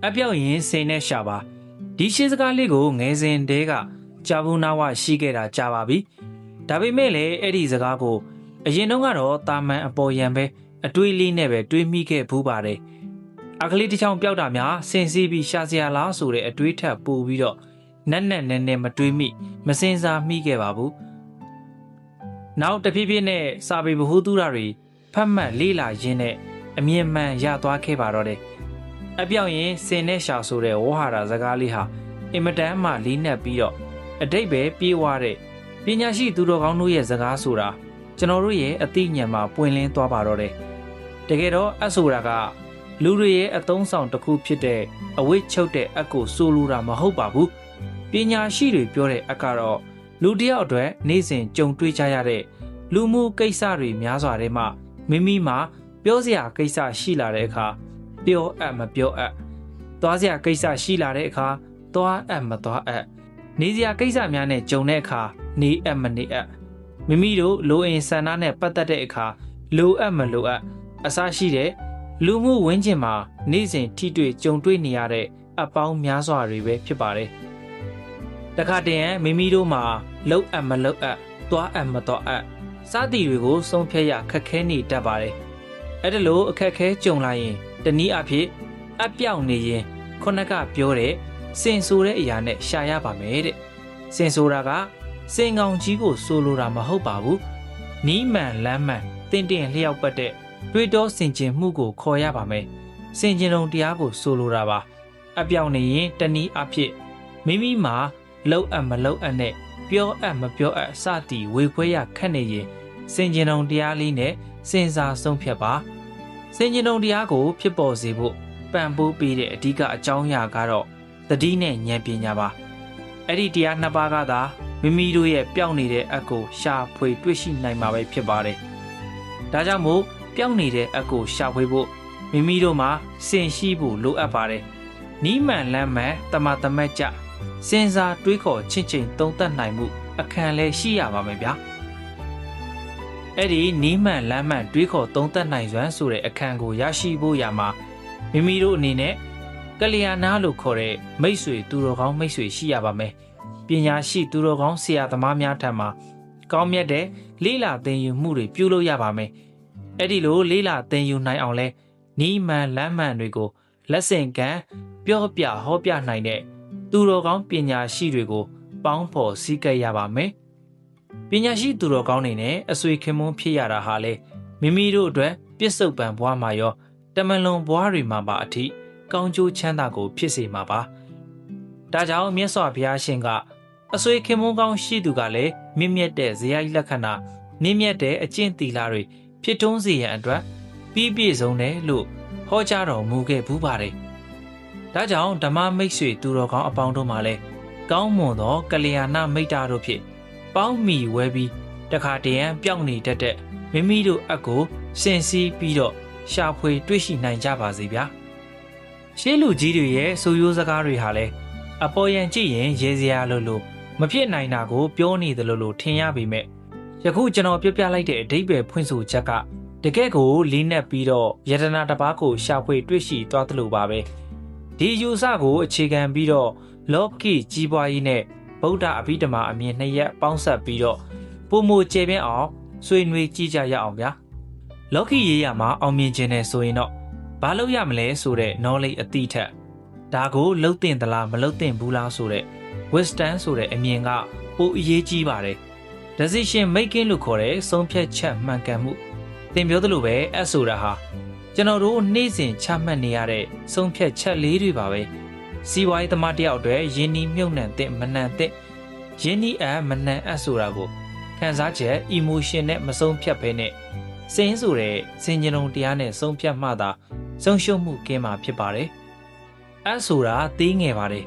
အပြောက်ရင်စိန်နဲ့ရှာပါဒီရှေးစကားလေးကိုငယ်စဉ်တည်းကကြာဘူးနာဝရှိခဲ့တာကြာပါပြီဒါပေမဲ့လည်းအဲ့ဒီစကားကိုအရင်တုန်းကတော့တာမန်အပေါ်ယံပဲအတွေးလေးနဲ့ပဲတွေးမိခဲ့ဘူးပါတယ်အခလေးတစ်ချောင်းပျောက်တာများစင်စီးပြီးရှာစရာလားဆိုတဲ့အတွေးထပ်ပို့ပြီးတော့နက်နဲမတွေးမိမစင်စားမိခဲ့ပါဘူးနောက်တဖြည်းဖြည်းနဲ့စာပေဗဟုသုတတွေဖတ်မှတ်လေ့လာရင်းနဲ့အမြင်မှန်ရသွားခဲ့ပါတော့တယ်အပြောက်ရင်စင်နဲ့ရှာဆိုတဲ့ဝဟရာစကားလေးဟာအင်မတန်မှလေးနက်ပြီးတော့အတိတ်ပဲပြေးွားတဲ့ပညာရှိသူတော်ကောင်းတို့ရဲ့စကားဆိုတာကျွန်တော်တို့ရဲ့အသိဉာဏ်မှာပွင့်လင်းသွားပါတော့တယ်တကယ်တော့အဆိုတာကလူတွေရဲ့အသုံးဆောင်တစ်ခုဖြစ်တဲ့အဝိတ်ချုပ်တဲ့အကိုဆိုလိုတာမဟုတ်ပါဘူးပညာရှိတွေပြောတဲ့အကတော့လူတစ်ယောက်အတွက်နေ့စဉ်ကြုံတွေ့ကြရတဲ့လူမှုကိစ္စတွေများစွာထဲမှာမိမိမှာပြောစရာကိစ္စရှိလာတဲ့အခါပြောအပ်မပြောအပ်သွားစရာကိစ္စရှိလာတဲ့အခါသွားအပ်မသွားအပ်နေစရာကိစ္စများနဲ့ကြုံတဲ့အခါနေအပ်မနေအပ်မိမိတို့လိုအင်ဆန္ဒနဲ့ပတ်သက်တဲ့အခါလိုအပ်မလိုအပ်အစရှိတဲ့လူမှုဝန်းကျင်မှာနေ့စဉ်ထိတွေ့ကြုံတွေ့နေရတဲ့အပေါင်းများစွာတွေပဲဖြစ်ပါတယ်တခါတည်းမိမိတို့မှာလှုပ်အပ်မလှုပ်အပ်သွားအပ်မသွားအပ်စသည်တွေကိုဆုံးဖြတ်ရခက်ခဲနေတတ်ပါတယ်အဲ့ဒါလို့အခက်ခဲကြုံလာရင်တနည်းအားဖြင့်အပြောက်နေရင်ခုနကပြောတဲ့စင်ဆိုတဲ့အရာနဲ့ရှာရပါမယ်တဲ့စင်ဆိုတာကစင်ကောင်ကြီးကိုဆိုလိုတာမဟုတ်ပါဘူးနီးမှန်လမ်းမှန်တင်းတင်းလျှောက်ပတ်တဲ့တွေးတောဆင်ခြင်မှုကိုခေါ်ရပါမယ်စင်ခြင်တော်တရားကိုဆိုလိုတာပါအပြောက်နေရင်တနည်းအားဖြင့်မိမိမှာလှုပ်အပ်မလှုပ်အပ်နဲ့ပြောအပ်မပြောအပ်စသည်ဝေခွဲရခက်နေရင်စင်ခြင်တော်တရားလေးနဲ့စဉ်းစားဆုံးဖြတ်ပါစင်ခြင်တော်တရားကိုဖြစ်ပေါ်စေဖို့ပံ့ပိုးပေးတဲ့အဓိကအကြောင်းအရာကတော့သတိနဲ့ဉာဏ်ပညာပါအဲ့ဒီတရားနှစ်ပါးကသာမိမိတို့ရဲ့ပျောက်နေတဲ့အကိုရှာဖွေတွေ့ရှိနိုင်မှာပဲဖြစ်ပါတယ်ဒါကြောင့်မို့ပျောက်နေတဲ့အကိုရှာဖွေဖို့မိမိတို့မှာစင်ရှိဖို့လိုအပ်ပါတယ်နီးမှန်လမ်းမှန်တမတမတ်ကြစဉ်းစားတွေးခေါ်ချင့်ချိန်သုံးသပ်နိုင်မှုအခန့်လဲရှိရပါမယ်ဗျာအဲ့ဒီနီးမှန်လမ်းမှန်တွေးခေါ်သုံးသပ်နိုင်စွမ်းဆိုတဲ့အခန့်ကိုရရှိဖို့ရမှာမိမိတို့အနေနဲ့ကလျာဏလို့ခေါ်တဲ့မိတ်ဆွေသူတော်ကောင်းမိတ်ဆွေရှိရပါမယ်ပညာရှိသူတော်ကောင်းဆရာသမားများထံမှာကောင်းမြတ်တဲ့လေးလာသင်ယူမှုတွေပြုလုပ်ရပါမယ်အဲ့ဒီလိုလေးလာသင်ယူနိုင်အောင်လဲနီးမှန်လမ်းမှန်တွေကိုလက်ဆင့်ကမ်းပြောပြဟောပြနိုင်တဲ့သူတော်ကောင်းပညာရှိတွေကိုပေါင်းဖော်စည်းကပ်ရပါမယ်ပညာရှိသူတော်ကောင်းတွေနဲ့အဆွေခင်မွန်းဖြစ်ရတာဟာလေမိမိတို့အတွက်ပြစ္ဆုတ်ပံဘွားမှာရောတမန်လွန်ဘွားတွေမှာပါအထိကောင်းကျိုးချမ်းသာကိုဖြစ်စေမှာပါဒါကြောင့်မြတ်စွာဘုရားရှင်ကအဆွေခင်မွန်းကောင်းရှိသူကလည်းမြင့်မြတ်တဲ့ဇေယျလက္ခဏာမြင့်မြတ်တဲ့အကျင့်သီလတွေဖြစ်ထွန်းစေရန်အတွက်ပြီးပြည့်စုံတယ်လို့ဟောကြားတော်မူခဲ့ဘူးပါတယ်ဒါကြောင့်ဓမ္မမိတ်ဆွေသူတော်ကောင်းအပေါင်းတို့မှာလည်းကောင်းမွန်သောကလျာဏမိတ်တာတို့ဖြင့်ပေါင်းမိဝဲပြီးတခါတရံပျောက်နေတတ်တဲ့မိမိတို့အကိုစင်စီးပြီးတော့ရှာဖွေတွေ့ရှိနိုင်ကြပါစေဗျာရှေးလူကြီးတွေရဲ့ဆိုရိုးစကားတွေဟာလည်းအပေါ်ယံကြည့်ရင်ရေစရာလို့မဖြစ်နိုင်တာကိုပြောနေတယ်လို့ထင်ရပေမဲ့ယခုကျွန်တော်ပြပြလိုက်တဲ့အဓိပ္ပာယ်ဖွင့်ဆိုချက်ကတကယ့်ကိုလေးနက်ပြီးတော့ယတနာတစ်ပါးကိုရှာဖွေတွေ့ရှိသွားသလိုပါပဲဒီယူဆကိုအခြေခံပြီးတော့လောကီကြီးပွားရေးနဲ့ဗုဒ္ဓအဘိဓမ္မာအမြင်နှစ်ရပ်ပေါင်းစပ်ပြီးတော့ပုံမကျေပြင်းအောင်ဆွေးနွေးကြည့်ကြရအောင်ဗျာလောကီရေးရမှာအောင်မြင်ခြင်းနဲ့ဆိုရင်တော့ဘာလို့ရမလဲဆိုတဲ့ knowledge အတိထက်ဒါကိုလှုပ်တင်သလားမလှုပ်တင်ဘူးလားဆိုတဲ့ wisdom ဆိုတဲ့အမြင်ကပိုအရေးကြီးပါတယ် decision making လို့ခေါ်တဲ့ဆုံးဖြတ်ချက်မှန်ကန်မှုသင်ပြောသလိုပဲအဆိုတာဟာကျွန်တော်တို့နေ့စဉ်ချမှတ်နေရတဲ့ဆုံးဖြတ်ချက်လေးတွေပါပဲစီးပွားရေးသမားတယောက်အတွက်ယင်းနှီးမြုပ်နှံတဲ့မနှံတဲ့ယင်းနှီးအမနှံအဆိုတာကိုခံစားချက် emotion နဲ့မဆုံးဖြတ်ဘဲနဲ့စင်းဆိုတဲ့စင်ကြုံတရားနဲ့ဆုံးဖြတ်မှသာဆုံးရှုံးမှုကင်းမှာဖြစ်ပါတယ်အဆိုတာသေးငယ်ပါတယ်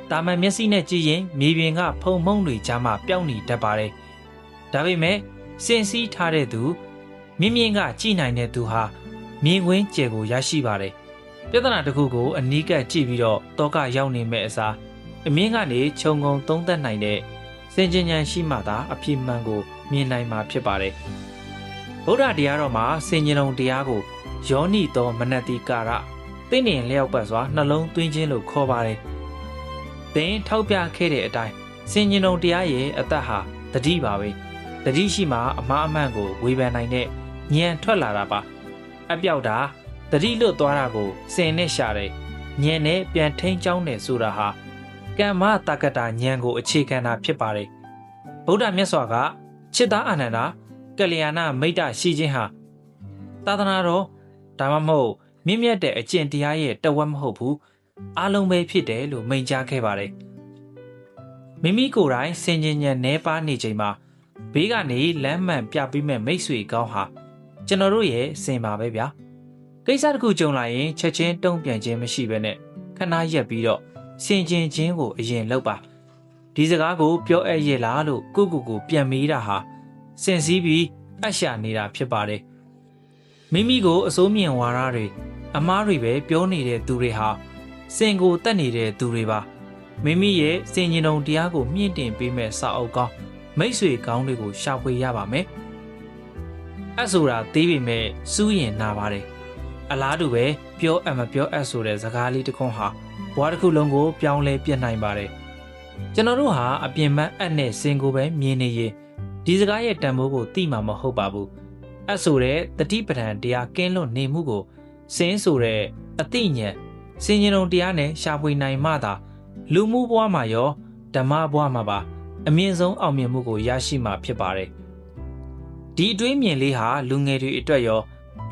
တာမန်မျက်စိနဲ့ကြည့်ရင်မြေပြင်ကဖုံမုံတွေကြားမှာပျောက်နေတတ်ပါတယ်ဒါပေမဲ့စင်စည်းထားတဲ့သူမြင်မြင်ကကြည့်နိုင်တဲ့သူဟာမြင်ကွင်းကျယ်ကိုရရှိပါတယ်ပြဿနာတစ်ခုကိုအနီးကပ်ကြည့်ပြီးတော့တောကရောက်နေမဲ့အစားအမြင့်ကနေခြုံငုံသုံးသပ်နိုင်တဲ့စင်ကြဉဏ်ရှိမှသာအပြည့်မှန်ကိုမြင်နိုင်မှာဖြစ်ပါတယ်ဗုဒ္ဓတရားတော်မှာစင်ကြဉဏ်တရားကိုယောနိသောမနတိကာရ သင်တင်လျောက်ပတ်စွာနှလုံးသွင်းခြင်းလို့ခေါ်ပါတယ်။သင်ထောက်ပြခဲ့တဲ့အတိုင်းစင်ကျင်တော်တရားရဲ့အသက်ဟာတတိပါပဲ။တတိရှိမှအမှားအမှန်ကိုဝေဖန်နိုင်တဲ့ဉာဏ်ထွက်လာတာပါ။အပြောက်တာတတိလွတ်သွားတာကိုစင်နဲ့ရှာတယ်။ဉာဏ်နဲ့ပြန်ထိန်းကျောင်းတယ်ဆိုတာဟာကမ္မတက္ကတာဉာဏ်ကိုအခြေခံတာဖြစ်ပါတယ်။ဗုဒ္ဓမြတ်စွာကจิตသားအာနန္ဒာကလျာဏမိတ်တရှိခြင်းဟာသာသနာတော်ဒါမှမဟုတ်မြင့်မြတ်တဲ့အကျင့်တရားရဲ့တဝက်မဟုတ်ဘူးအလုံးပဲဖြစ်တယ်လို့မိန့်ကြားခဲ့ပါတယ်မိမိကိုယ်တိုင်စင်ကြင်ဉာဏ်နှဲပါနေချိန်မှာဘေးကနေလမ်းမှန်ပြပေးမဲ့မိတ်ဆွေကောင်းဟာကျွန်တော်တို့ရဲ့စင်ပါပဲဗျာကိစ္စတစ်ခုကြုံလာရင်ချက်ချင်းတုံ့ပြန်ခြင်းမရှိဘဲနဲ့ခဏရက်ပြီးတော့စင်ကြင်ခြင်းကိုအရင်လုပ်ပါဒီစကားကိုပြောအပ်ရဲ့လားလို့ကိုပြန်မေးတာဟာစင်စည်းပြီးအရှာနေတာဖြစ်ပါတယ်မိမိကိုအစိုးမြင်ဝါဒတွေအမားတွေပဲပြောနေတဲ့သူတွေဟာစင်ကိုတက်နေတဲ့သူတွေပါမိမိရဲ့စင်ကျင်တော်တရားကိုမြင့်တင်ပေးမဲ့စာအုပ်ကောင်းမိတ်ဆွေကောင်းတွေကိုရှာဖွေရပါမယ်အဆိုတာသေးပေမဲ့စူးရင်နာပါတယ်အလားတူပဲပြောအမပြောအဆိုတဲ့စကားလေးတစ်ခွန်းဟာဘဝတစ်ခုလုံးကိုပြောင်းလဲပြတ်နိုင်ပါတယ်ကျွန်တော်တို့ဟာအပြင်ပန်းအပ်နဲ့စင်ကိုပဲမြင်နေရင်ဒီစကားရဲ့တန်ဖိုးကိုသိမှာမဟုတ်ပါဘူးအဆိုတဲ့တတိပဋ္ဌာန်တရားကင်းလွတ်နေမှုကိုစင်ဆိုတဲ့အသိဉာဏ်စင်ကျင်တော်တရားနဲ့ရှာဖွေနိုင်မှသာလူမှုဘဝမှာရောဓမ္မဘဝမှာပါအမြင့်ဆုံးအောင်မြင်မှုကိုရရှိမှာဖြစ်ပါတယ်ဒီအတွေးမြင်လေးဟာလူငယ်တွေအတွက်ရော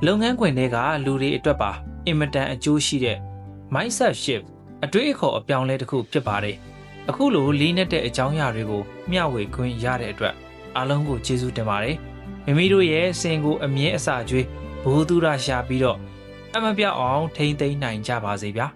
လုပ်ငန်းခွင်တွေကလူတွေအတွက်ပါအင်မတန်အကျိုးရှိတဲ့ mindset shift အတွေးအခေါ်အပြောင်းလဲတစ်ခုဖြစ်ပါတယ်အခုလိုလေးနက်တဲ့အကြောင်းအရာတွေကိုမျှဝေခွင့်ရတဲ့အတွက်အားလုံးကိုကျေးဇူးတင်ပါတယ်မိမိတို့ရဲ့စင်ကိုအမြဲအစာကျွေးဘိုးသူရရှာပြီးတော့အမပြောက်အောင်ထိမ့်သိမ်းနိုင်ကြပါစေဗျာ